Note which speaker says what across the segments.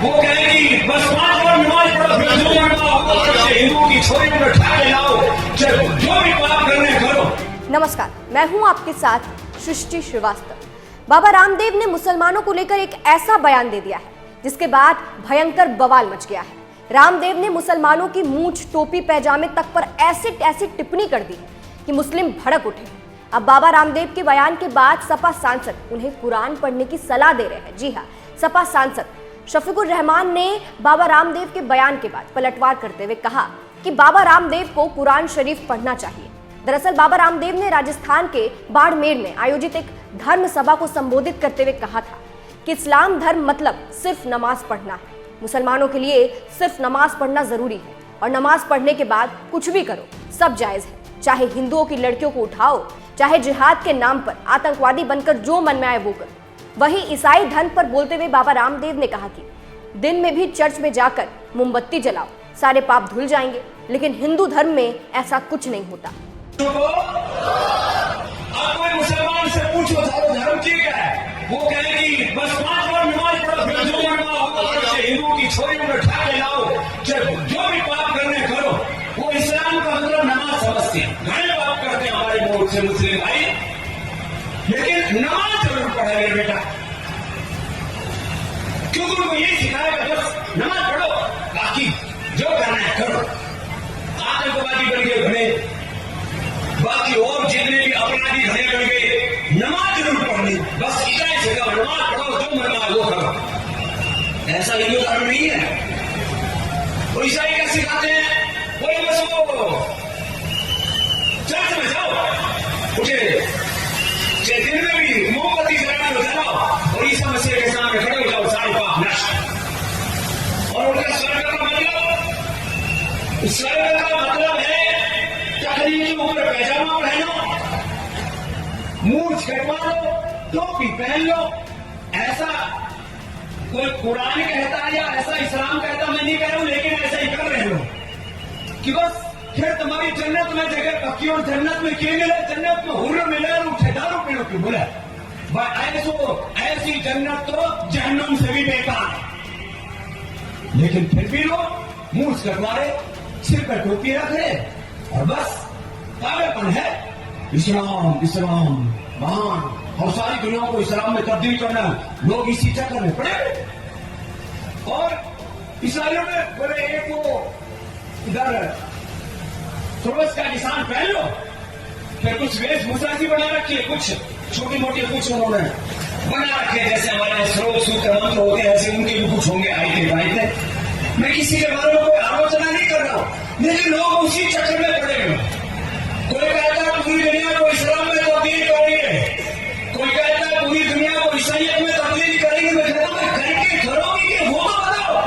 Speaker 1: वो कहेगी बस 5 बार नमाज पढ़ो फिर जो मरना हिंदुओं की छोरी में उठा के लाओ, जो भी पाप करने करो।
Speaker 2: नमस्कार, मैं हूं आपके साथ सृष्टि श्रीवास्तव। बाबा रामदेव ने मुसलमानों को लेकर एक ऐसा बयान दे दिया है जिसके बाद भयंकर बवाल मच गया है। रामदेव ने मुसलमानों की मूंछ, टोपी, पैजामे तक पर ऐसी टिप्पणी कर दी कि मुस्लिम भड़क उठे। अब बाबा रामदेव के बयान के बाद सपा सांसद उन्हें कुरान पढ़ने की सलाह दे रहे हैं। जी हाँ, सपा सांसद शफीकुर रहमान ने बाबा रामदेव के बयान के बाद पलटवार करते हुए कहा कि बाबा रामदेव को कुरान शरीफ पढ़ना चाहिए। दरअसल बाबा रामदेव ने राजस्थान के बाड़मेर में आयोजित एक धर्म सभा को संबोधित करते हुए कहा था कि इस्लाम धर्म मतलब सिर्फ नमाज पढ़ना है। मुसलमानों के लिए सिर्फ नमाज पढ़ना जरूरी है और नमाज पढ़ने के बाद कुछ भी करो, सब जायज है। चाहे हिंदुओं की लड़कियों को उठाओ, चाहे जिहाद के नाम पर आतंकवादी बनकर जो मन में आए वो करो। वहीं ईसाई धर्म पर बोलते हुए बाबा रामदेव ने कहा कि दिन में भी चर्च में जाकर मोमबत्ती जलाओ, सारे पाप धुल जाएंगे, लेकिन हिंदू धर्म में ऐसा कुछ नहीं होता।
Speaker 1: अब कोई मुसलमान से पूछो धर्म ठीक है, वो कहेगी बस 5 बार नमाज पढ़ो फिर जो मरना हिंदुओं की छोरी में उठा के लाओ, जो भी पाप करने करो। वो इस्लाम का मतलब नमाज समझते हैं। घने पाप करते हैं हमारे बहुत से मुस्लिम भाई, लेकिन नमाज जरूर पढ़ा मेरे बेटा, क्योंकि उनको यही सिखाएगा बस नमाज पढ़ो, बाकी जो करना है करो। आतंकवादी बन गए घने, बाकी और जितने भी अपराधी घने बन गए, नमाज जरूर पढ़नी, बस इतना ही सिखाओ, नमाज पढ़ो, जो मरना वो करो। ऐसा हिंदू धर्म नहीं है। वो ईसाई क्या सिखाते हैं, कोई बस वो चर्च में जाओ, उठे दिन में भी मोमबत्ती जलाओ जलाओ और ईसा मसीह के सामने खड़े हो जाओ, सारे पाप नष्ट। और उनका स्वर्ग का मतलब है टकरी के ऊपर पैजामा पहनो, मूंछ कटवा लो, टोपी पहन लो। ऐसा कोई कुरान कहता है या ऐसा इस्लाम कहता, मैं नहीं कह रहा हूं, लेकिन ऐसा ही कर रहे हो कि बस फिर तुम्हारी जन्नत में जगह पक्की। और जन्नत में क्या मिले, जन्नत में हुर्र मिले और ठेदारों पीड़ों की बोले ऐसी जन्नत तो जहन्नुम से भी बेकार है। लेकिन फिर भी लोग मूंछ कटवा रहे, सिर पर टोपी रख रहे और बस पागलपन है। इस्लाम इस्लाम महान, और सारी दुनिया को इस्लाम में तब्दील करना, लोग इसी चक्कर में पड़े। और ईसाइयों में बोले एक वो इधर सूरज का निशान पहन लो, फिर कुछ वेशभूषा सी बना रखी है, कुछ छोटी मोटी कुछ उन्होंने बना रखे, जैसे हमारे श्लोक सूत्र मंत्र होते हैं ऐसे उनके भी कुछ होंगे आयते। मैं किसी के बारे में कोई आलोचना नहीं कर रहा हूं, लेकिन लोग उसी चक्कर में पड़े हुए। कोई कहता है पूरी दुनिया को इस्लाम में तब्दील करेंगे, कोई कहता है पूरी दुनिया को ईसाइयत में तब्दील करेंगे। मैं कहता हूं करके करोगे कि वो तो बताओ।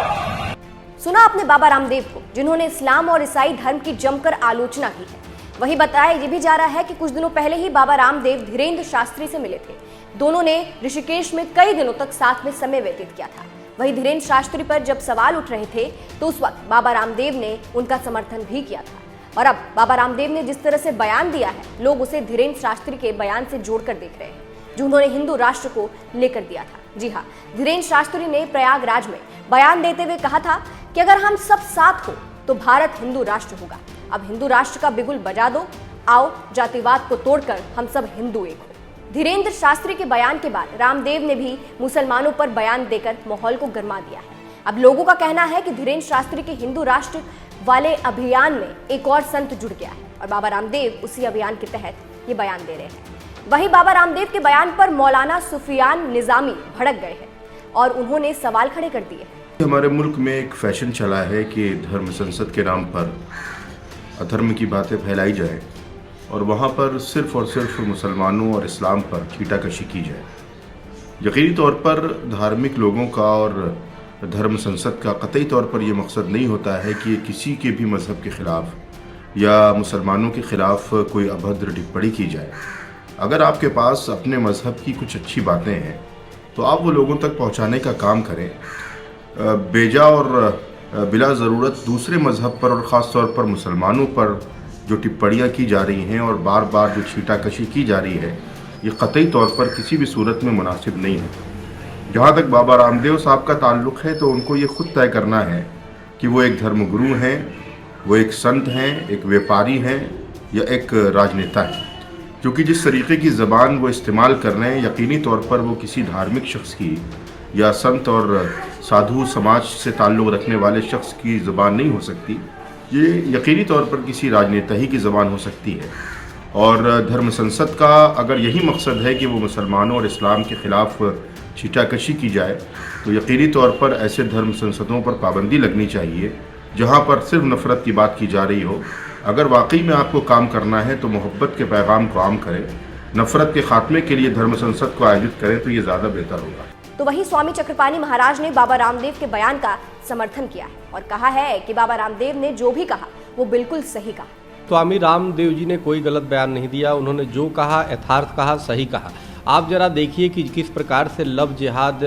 Speaker 2: सुना आपने बाबा रामदेव को, जिन्होंने इस्लाम और ईसाई धर्म की जमकर आलोचना की है। वहीं बताया ये भी जा रहा है कि कुछ दिनों पहले ही बाबा रामदेव धीरेन्द्र शास्त्री से मिले थे। दोनों ने ऋषिकेश में कई दिनों तक साथ में समय व्यतीत किया था। वहीं धीरेन्द्र शास्त्री पर जब सवाल उठ रहे थे तो उस वक्त बाबा रामदेव ने उनका समर्थन भी किया था। और अब बाबा रामदेव ने जिस तरह से बयान दिया है, लोग उसे धीरेन्द्र शास्त्री के बयान से जोड़कर देख रहे हैं, जो उन्होंने हिंदू राष्ट्र को लेकर दिया था। जी हाँ, धीरेन्द्र शास्त्री ने प्रयागराज में बयान देते हुए कहा था कि अगर हम सब साथ हो तो भारत हिंदू राष्ट्र होगा। अब हिंदू राष्ट्र का बिगुल बजा दो, आओ जातिवाद को तोड़कर हम सब हिंदू एक हो। धीरेन्द्र शास्त्री के बयान के बाद रामदेव ने भी मुसलमानों पर बयान देकर माहौल को गरमा दिया है। अब लोगों का कहना है कि धीरेन्द्र शास्त्री के हिंदू राष्ट्र वाले अभियान में एक और संत जुड़ गया है और बाबा रामदेव उसी अभियान के तहत ये बयान दे रहे हैं। वहीं बाबा रामदेव के बयान पर मौलाना सुफियान निजामी भड़क गए हैं और उन्होंने सवाल खड़े कर दिए।
Speaker 3: हमारे मुल्क में एक फैशन चला है कि धर्म संसद के नाम पर अधर्म की बातें फैलाई जाए और वहाँ पर सिर्फ़ और सिर्फ मुसलमानों और इस्लाम पर छीटाकशी की जाए। यकीनी तौर पर धार्मिक लोगों का और धर्म संसद का कतई तौर पर यह मकसद नहीं होता है कि किसी के भी मज़हब के ख़िलाफ़ या मुसलमानों के ख़िलाफ़ कोई अभद्र टिप्पणी की जाए। अगर आपके पास अपने मज़हब की कुछ अच्छी बातें हैं तो आप वो लोगों तक पहुँचाने का काम करें। बेजा और बिला ज़रूरत दूसरे मज़हब पर और ख़ास तौर पर मुसलमानों पर जो टिप्पणियाँ की जा रही हैं और बार बार जो छीटाकशी की जा रही है, ये कतई तौर पर किसी भी सूरत में मुनासिब नहीं है। जहाँ तक बाबा रामदेव साहब का ताल्लुक़ है तो उनको ये खुद तय करना है कि वो एक धर्मगुरु हैं, वो एक संत हैं, एक व्यापारी हैं या एक राजनेता हैं। क्योंकि जिस तरीके की ज़बान वो इस्तेमाल कर रहे हैं, यकीनी तौर पर वो किसी धार्मिक शख्स की या संत और साधु समाज से ताल्लुक़ रखने वाले शख्स की ज़बान नहीं हो सकती। ये यकीनी तौर पर किसी राजनेता ही की ज़बान हो सकती है। और धर्म संसद का अगर यही मकसद है कि वो मुसलमानों और इस्लाम के ख़िलाफ़ छीटाकशी की जाए, तो यकीनी तौर पर ऐसे धर्म संसदों पर पाबंदी लगनी चाहिए जहाँ पर सिर्फ नफ़रत की बात की जा रही हो। अगर वाकई में आपको काम करना है तो मोहब्बत के पैगाम को आम करें, नफ़रत के खात्मे के लिए धर्म संसद को आयोजित करें तो ये ज़्यादा बेहतर होगा।
Speaker 2: तो वहीं स्वामी चक्रपाणी महाराज ने बाबा रामदेव के बयान का समर्थन किया है और कहा है कि बाबा रामदेव ने जो भी कहा वो बिल्कुल सही कहा।
Speaker 4: स्वामी रामदेव जी ने कोई गलत बयान नहीं दिया, उन्होंने जो कहा यथार्थ कहा, सही कहा। आप जरा देखिए कि किस प्रकार से लव जिहाद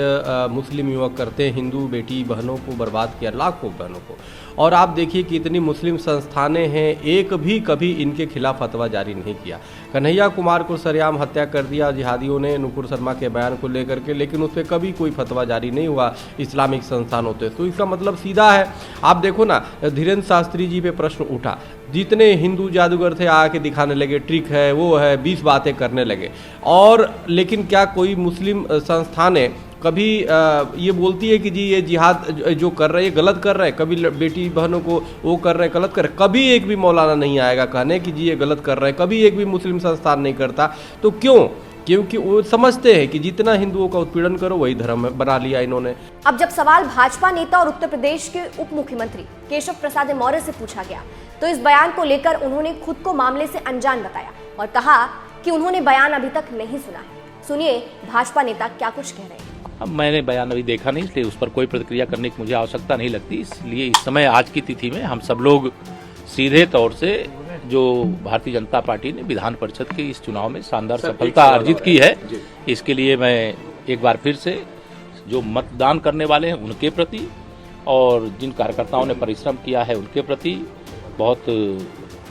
Speaker 4: मुस्लिम युवक करते हैं, हिंदू बेटी बहनों को बर्बाद किया, लाखों बहनों को। और आप देखिए कि इतनी मुस्लिम संस्थानें हैं, एक भी कभी इनके खिलाफ फतवा जारी नहीं किया। कन्हैया कुमार को सरेआम हत्या कर दिया जिहादियों ने नुपुर शर्मा के बयान को लेकर के, लेकिन उस पर कभी कोई फतवा जारी नहीं हुआ इस्लामिक संस्थानों से। तो इसका मतलब सीधा है। आप देखो ना, धीरेन्द्र शास्त्री जी पे प्रश्न उठा, जितने हिंदू जादूगर थे आके दिखाने लगे, ट्रिक है वो है, 20 बातें करने लगे। और लेकिन क्या कोई मुस्लिम संस्थानें कभी ये बोलती है कि जी ये जिहाद जो कर रहे हैं ये गलत कर रहे हैं, कभी बेटी बहनों को वो कर रहे हैं गलत कर रहे हैं? कभी एक भी मौलाना नहीं आएगा कहने कि जी ये गलत कर रहे हैं, कभी एक भी मुस्लिम संस्थान नहीं करता। तो क्यों? क्योंकि वो समझते हैं कि जितना हिंदुओं का उत्पीड़न करो वही धर्म बना लिया इन्होंने।
Speaker 2: अब जब सवाल भाजपा नेता और उत्तर प्रदेश के उप मुख्यमंत्री केशव प्रसाद मौर्य से पूछा गया तो इस बयान को लेकर उन्होंने खुद को मामले से अनजान बताया और कहा कि उन्होंने बयान अभी तक नहीं सुना है। सुनिए भाजपा नेता क्या कुछ कह रहे हैं।
Speaker 5: अब मैंने बयान अभी देखा नहीं, इसलिए उस पर कोई प्रतिक्रिया करने की मुझे आवश्यकता नहीं लगती। इसलिए इस समय आज की तिथि में हम सब लोग सीधे तौर से जो भारतीय जनता पार्टी ने विधान परिषद के इस चुनाव में शानदार सफलता अर्जित की है, इसके लिए मैं एक बार फिर से जो मतदान करने वाले हैं उनके प्रति और जिन कार्यकर्ताओं ने परिश्रम किया है उनके प्रति बहुत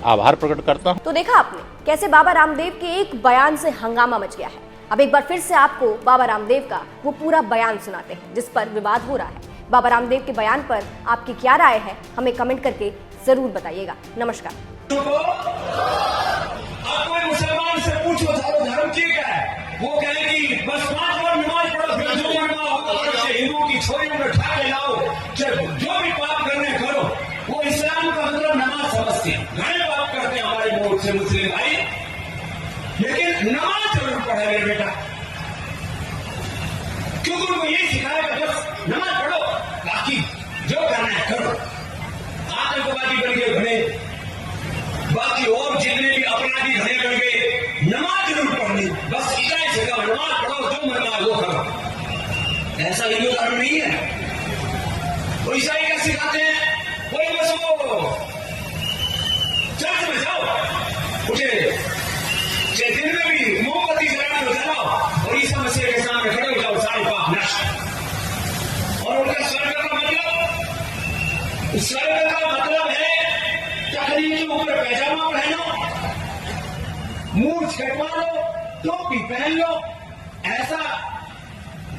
Speaker 5: आभार प्रकट करता हूं।
Speaker 2: तो देखा आपने कैसे बाबा रामदेव के एक बयान से हंगामा मच गया है। अब एक बार फिर से आपको बाबा रामदेव का वो पूरा बयान सुनाते हैं जिस पर विवाद हो रहा है। बाबा रामदेव के बयान पर आपकी क्या राय है, हमें कमेंट करके जरूर बताइएगा। नमस्कार।
Speaker 1: आप कोई मुसलमान से पूछो धर्म ठीक है, वो कहेगी बस 5 बार नमाज पढ़ो, फिर जो मरना हो हिंदुओं की छोरियों में उठा के लाओ, जो भी पाप करने करो। वो इस्लाम का मतलब नमाज समझते हैं। घने पाप करते हैं हमारे मुल्क से मुस्लिम भाई, लेकिन नमाज जरूर पढ़े मेरे बेटा, क्योंकि उनको यही सिखाएगा बस नमाज पढ़ो, बाकी जो करना है करो। आतंकवादी बन गए घने, बाकी और जितने भी अपराधी घने बन गए, नमाज जरूर पढ़नी, बस इतना ही सिखा, नमाज पढ़ो, जो मरना है वो करो। ऐसा हिंदू धर्म नहीं है। वो ईसाई क्या सिखाते हैं, कोई बस वो चर्च में जाओ, उठे दिन में भी मोमबत्ती जलाने जलाओ और ईसा मसीह के सामने खड़े हो जाओ, सारे पाप नष्ट। और उनका स्वर्ग का मतलब है टकरी के ऊपर पैजामा पहनो, मूंछ कटवा लो, टोपी पहन लो। ऐसा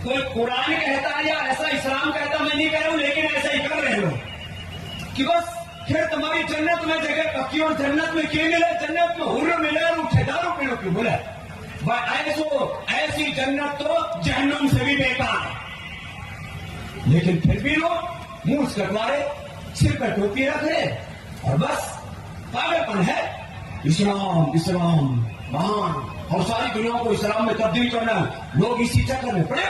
Speaker 1: कोई कुरान कहता है या ऐसा इस्लाम कहता, मैं नहीं कह रहा हूं, लेकिन ऐसा ही कर रहे हो कि बस फिर तुम्हारी जन्नत में जगह पक्की। और जन्नत में क्या मिले? जन्नत में हुर्र मिले और ठेदारों पीड़ों की मिले। ऐसी जन्नत तो जहन्नम से भी बेकार है। लेकिन फिर भी लोग मुंह कटवारे, सिर पर टोपी रख रहे और बस पागलपन है। इस्लाम इस्लाम महान और सारी दुनिया को इस्लाम में तब्दील करना, लोग इसी चक्कर में पड़े।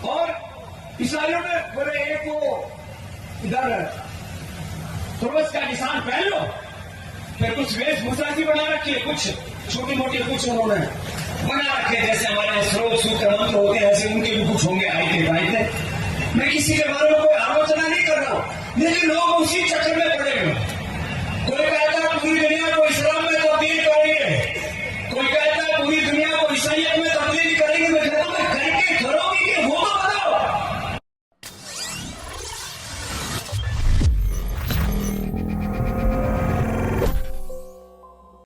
Speaker 1: और ईसाइयों ने बोले एक वो इधर क्रोस का निशान पहन लो, फिर कुछ वेशभूषा सी बना रखी है, कुछ छोटी मोटी कुछ उन्होंने बना रखे, जैसे हमारे स्रोत सूत्र मंत्र होते हैं ऐसे उनके भी कुछ होंगे आयते। मैं किसी के बारे में कोई आलोचना नहीं कर रहा हूं, लेकिन लोग उसी चक्कर में